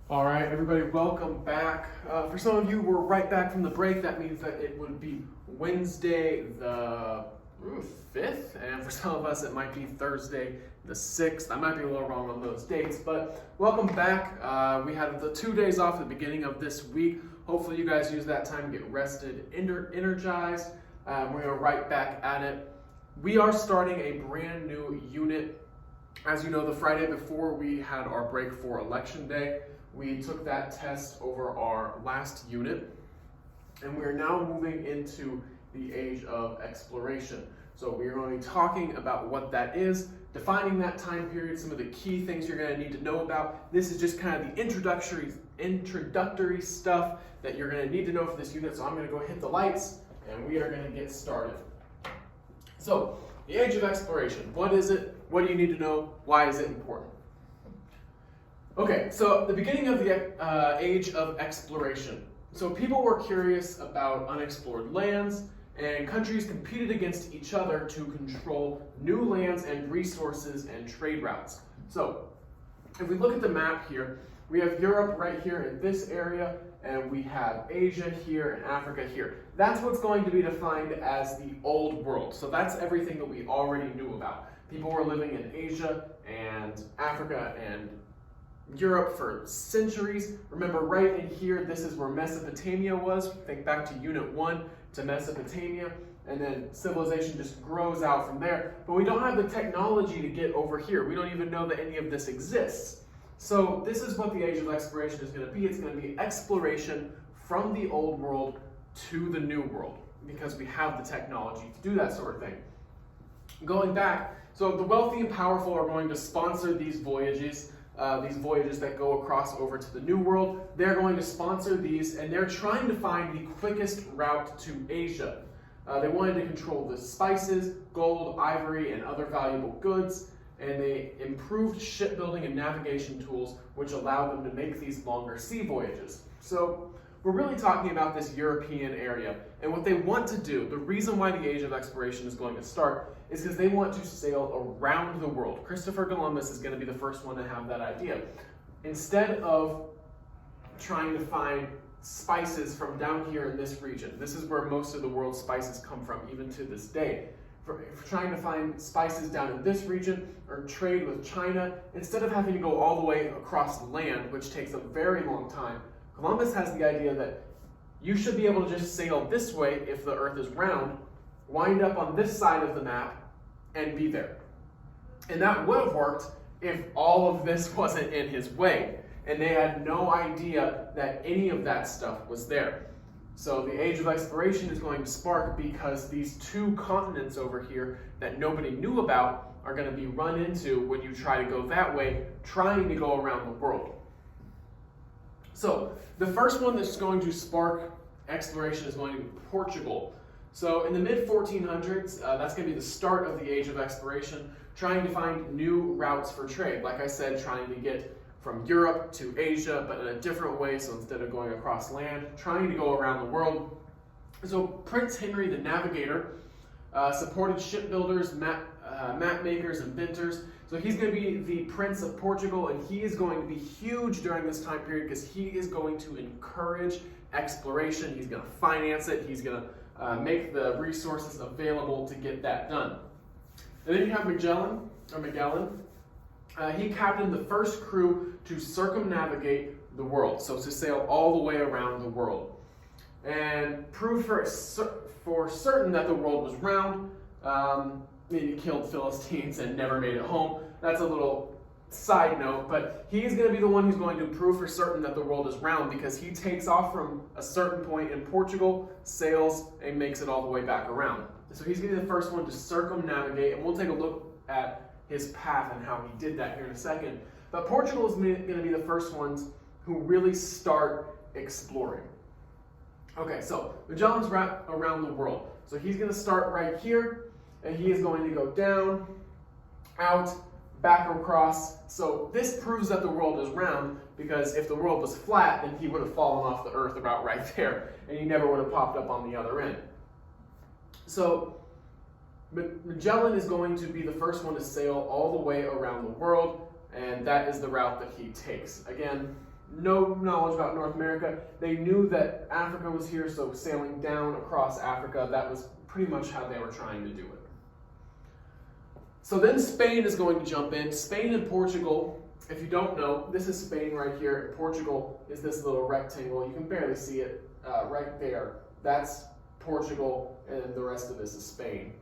All right, everybody, welcome back. For some of you, we're right back from the break. That means that it would be Wednesday the 5th, and for some of us, it might be Thursday the 6th. I might be a little wrong on those dates, but welcome back. We had the 2 days off at the beginning of this week. Hopefully, you guys use that time to get rested, energized. We're right back at it. We are starting a brand new unit. As you know, the Friday before we had our break for Election Day, we took that test over our last unit, and we're now moving into the age of exploration. So we're going to be talking about what that is, defining that time period, some of the key things you're going to need to know about. This is just kind of the introductory stuff that you're going to need to know for this unit. So I'm going to go hit the lights, and we are going to get started. So the age of exploration, what is it? What do you need to know? Why is it important? Okay, so the beginning of the age of exploration. So people were curious about unexplored lands, and countries competed against each other to control new lands and resources and trade routes. So if we look at the map here, we have Europe right here in this area, and we have Asia here and Africa here. That's what's going to be defined as the old world. So that's everything that we already knew about. People were living in Asia and Africa and Europe for centuries. Remember, right in here, this is where Mesopotamia was. Think back to Unit 1 to Mesopotamia, and then civilization just grows out from there. But we don't have the technology to get over here. We don't even know that any of this exists. So this is what the age of exploration is going to be. It's going to be exploration from the old world to the new world, because we have the technology to do that sort of thing. Going back, so the wealthy and powerful are going to sponsor these voyages that go across over to the New World. They're going to sponsor these, and they're trying to find the quickest route to Asia. They wanted to control the spices, gold, ivory, and other valuable goods, and they improved shipbuilding and navigation tools, which allowed them to make these longer sea voyages. So we're really talking about this European area, and what they want to do, the reason why the age of exploration is going to start, is because they want to sail around the world. Christopher Columbus is going to be the first one to have that idea. Instead of trying to find spices from down here in this region, this is where most of the world's spices come from, even to this day. For trying to find spices down in this region or trade with China, instead of having to go all the way across the land, which takes a very long time, Columbus has the idea that you should be able to just sail this way if the earth is round, wind up on this side of the map, and be there. And that would have worked if all of this wasn't in his way, and they had no idea that any of that stuff was there. So the age of exploration is going to spark because these two continents over here that nobody knew about are going to be run into when you try to go that way, trying to go around the world. So the first one that's going to spark exploration is going to be Portugal. So in the mid-1400s, that's going to be the start of the age of exploration, trying to find new routes for trade. Like I said, trying to get from Europe to Asia, but in a different way. So instead of going across land, trying to go around the world. So Prince Henry the Navigator supported shipbuilders, map makers, inventors. So he's going to be the Prince of Portugal, and he is going to be huge during this time period because he is going to encourage exploration. He's going to finance it. He's going to make the resources available to get that done. And then you have Magellan. He captained the first crew to circumnavigate the world, so to sail all the way around the world, and proved for certain that the world was round. He killed Philistines and never made it home. That's a little side note, but he's going to be the one who's going to prove for certain that the world is round, because he takes off from a certain point in Portugal, sails, and makes it all the way back around. So he's going to be the first one to circumnavigate, and we'll take a look at his path and how he did that here in a second. But Portugal is going to be the first ones who really start exploring. Okay, so Magellan's around the world. So he's going to start right here, and he is going to go down, out, back across. So this proves that the world is round, because if the world was flat, then he would have fallen off the earth about right there, and he never would have popped up on the other end. So Magellan is going to be the first one to sail all the way around the world, and that is the route that he takes. Again, no knowledge about North America. They knew that Africa was here, so sailing down across Africa, that was pretty much how they were trying to do it. So then Spain is going to jump in. Spain and Portugal, if you don't know, this is Spain right here, and Portugal is this little rectangle. You can barely see it right there. That's Portugal, and the rest of this is Spain.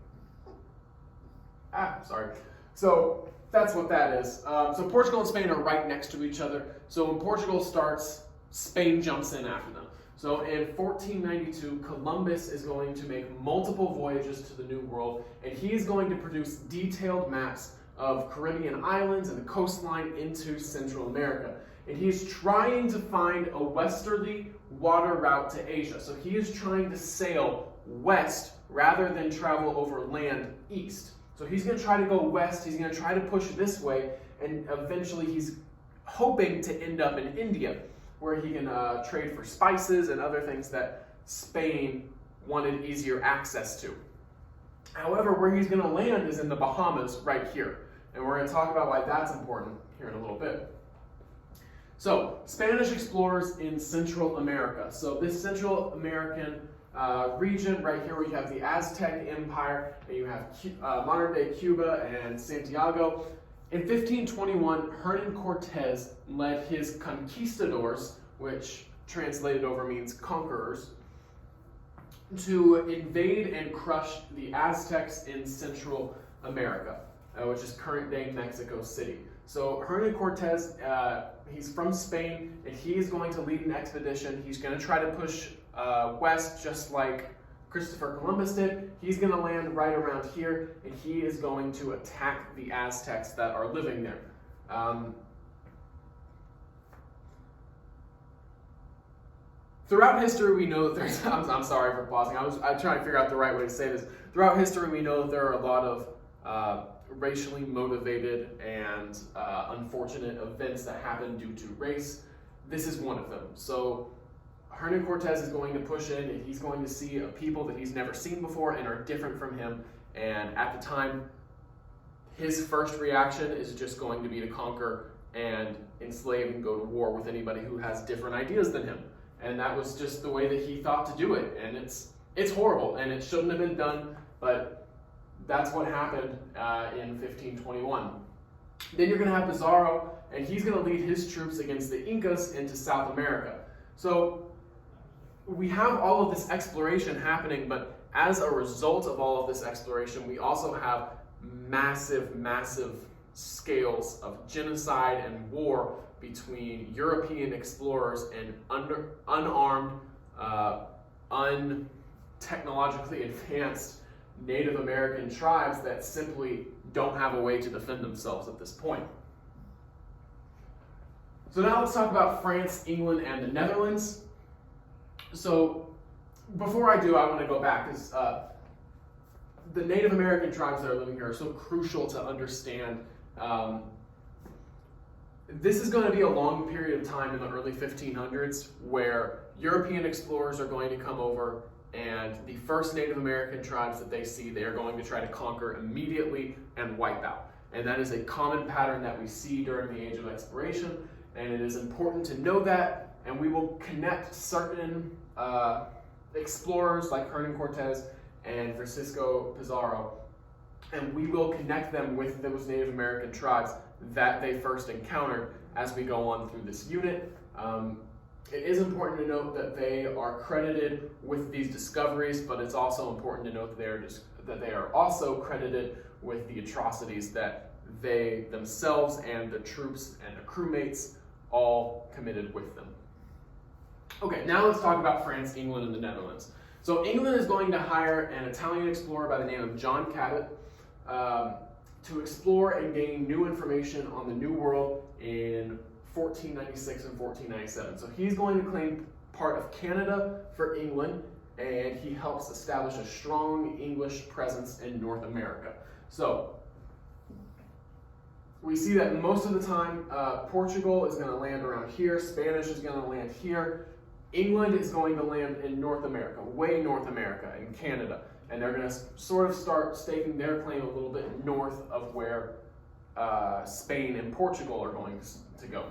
Sorry. So that's what that is. So Portugal and Spain are right next to each other. So when Portugal starts, Spain jumps in after them. So in 1492, Columbus is going to make multiple voyages to the New World, and he is going to produce detailed maps of Caribbean islands and the coastline into Central America. And he's trying to find a westerly water route to Asia. So he is trying to sail west rather than travel over land east. So he's going to try to go west, he's going to try to push this way, and eventually he's hoping to end up in India, where he can trade for spices and other things that Spain wanted easier access to. However, where he's going to land is in the Bahamas right here. And we're going to talk about why that's important here in a little bit. So, Spanish explorers in Central America. So this Central American region right here, where you have the Aztec Empire, and you have modern-day Cuba and Santiago. In 1521, Hernan Cortez led his conquistadors, which translated over means conquerors, to invade and crush the Aztecs in Central America, which is current-day Mexico City. So Hernan Cortez, he's from Spain, and he is going to lead an expedition. He's going to try to push west, just like Christopher Columbus did. He's going to land right around here, and he is going to attack the Aztecs that are living there. Throughout history, we know that there's, I'm sorry for pausing, I'm trying to figure out the right way to say this. Throughout history, we know that there are a lot of racially motivated and unfortunate events that happen due to race. This is one of them. So Hernan Cortez is going to push in, and he's going to see a people that he's never seen before and are different from him. And at the time, his first reaction is just going to be to conquer and enslave and go to war with anybody who has different ideas than him. And that was just the way that he thought to do it. And it's horrible, and it shouldn't have been done, but that's what happened in 1521. Then you're going to have Pizarro, and he's going to lead his troops against the Incas into South America. So we have all of this exploration happening, but as a result of all of this exploration, we also have massive, massive scales of genocide and war between European explorers and unarmed, untechnologically advanced Native American tribes that simply don't have a way to defend themselves at this point. So now let's talk about France, England, and the Netherlands. So before I do, I want to go back, because the Native American tribes that are living here are so crucial to understand. This is going to be a long period of time in the early 1500s where European explorers are going to come over, and the first Native American tribes that they see, they are going to try to conquer immediately and wipe out. And that is a common pattern that we see during the Age of Exploration, and it is important to know that, and we will connect certain explorers like Hernan Cortez and Francisco Pizarro, and we will connect them with those Native American tribes that they first encountered as we go on through this unit. It is important to note that they are credited with these discoveries, but it's also important to note that they are also credited with the atrocities that they themselves and the troops and the crewmates all committed with them. Okay, now let's talk about France, England, and the Netherlands. So England is going to hire an Italian explorer by the name of John Cabot to explore and gain new information on the New World in 1496 and 1497. So he's going to claim part of Canada for England, and he helps establish a strong English presence in North America. So we see that most of the time Portugal is going to land around here, Spanish is going to land here, England is going to land in North America, way North America, in Canada. And they're going to sort of start staking their claim a little bit north of where Spain and Portugal are going to go.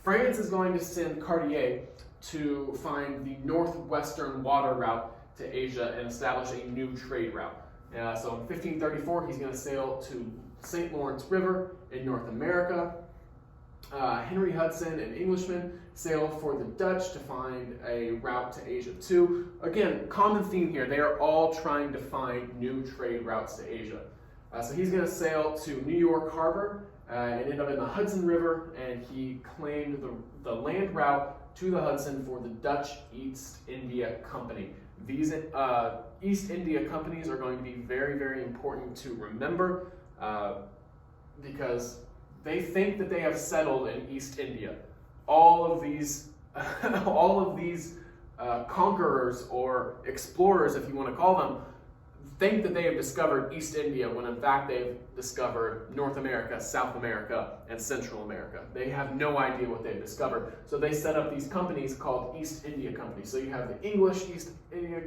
France is going to send Cartier to find the northwestern water route to Asia and establish a new trade route. So in 1534, he's going to sail to St. Lawrence River in North America. Henry Hudson, an Englishman, sailed for the Dutch to find a route to Asia too. Again, common theme here, they are all trying to find new trade routes to Asia. So he's going to sail to New York Harbor and end up in the Hudson River, and he claimed the land route to the Hudson for the Dutch East India Company. These East India companies are going to be very, very important to remember because they think that they have settled in East India. All of these conquerors or explorers, if you want to call them, think that they have discovered East India when in fact they've discovered North America, South America, and Central America. They have no idea what they've discovered. So they set up these companies called East India Company. So you have the English East India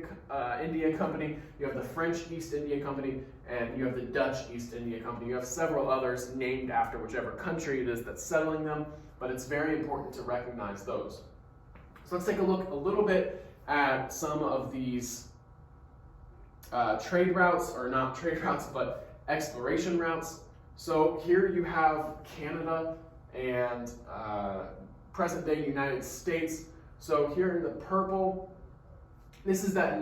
Company, you have the French East India Company, and you have the Dutch East India Company. You have several others named after whichever country it is that's settling them, but it's very important to recognize those. So let's take a look a little bit at some of these trade routes, or not trade routes, but exploration routes. So here you have Canada and present-day United States. So here in the purple, this is that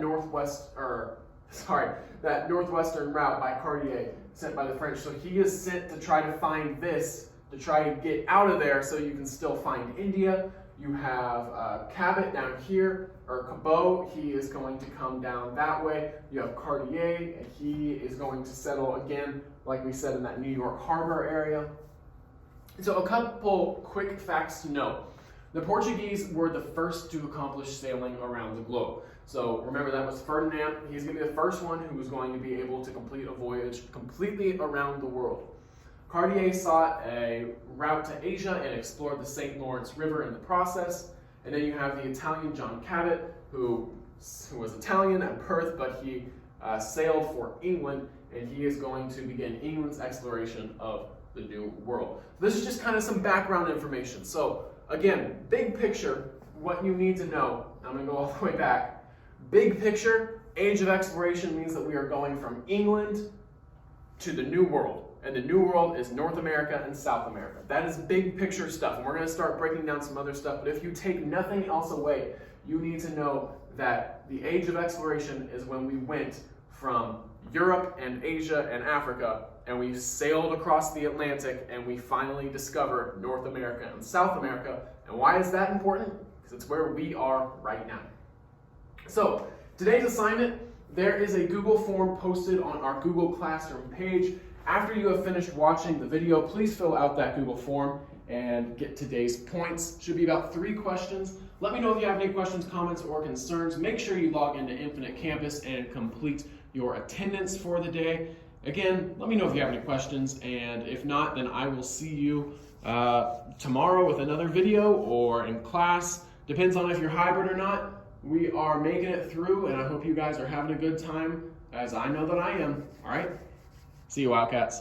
that northwestern route by Cartier, sent by the French. So he is sent to try to find this, to try to get out of there so you can still find India. You have Cabot down here, or Cabot, he is going to come down that way. You have Cartier, and he is going to settle again, like we said, in that New York Harbor area. So a couple quick facts to know. The Portuguese were the first to accomplish sailing around the globe. So remember, that was Ferdinand. He's going to be the first one who was going to be able to complete a voyage completely around the world. Cartier sought a route to Asia and explored the St. Lawrence River in the process. And then you have the Italian John Cabot, who was Italian at birth, but he sailed for England, and he is going to begin England's exploration of the New World. This is just kind of some background information. So again, big picture, what you need to know. I'm going to go all the way back. Big picture, age of exploration means that we are going from England to the New World. And the New World is North America and South America. That is big picture stuff. And we're going to start breaking down some other stuff. But if you take nothing else away, you need to know that the age of exploration is when we went from Europe and Asia and Africa, and we sailed across the Atlantic, and we finally discovered North America and South America. And why is that important? Because it's where we are right now. So today's assignment, there is a Google form posted on our Google Classroom page. After you have finished watching the video, please fill out that Google form and get today's points. Should be about 3 questions. Let me know if you have any questions, comments, or concerns. Make sure you log into Infinite Campus and complete your attendance for the day. Again, let me know if you have any questions, and if not, then I will see you tomorrow with another video or in class. Depends on if you're hybrid or not. We are making it through, and I hope you guys are having a good time, as I know that I am. All right? See you, Wildcats.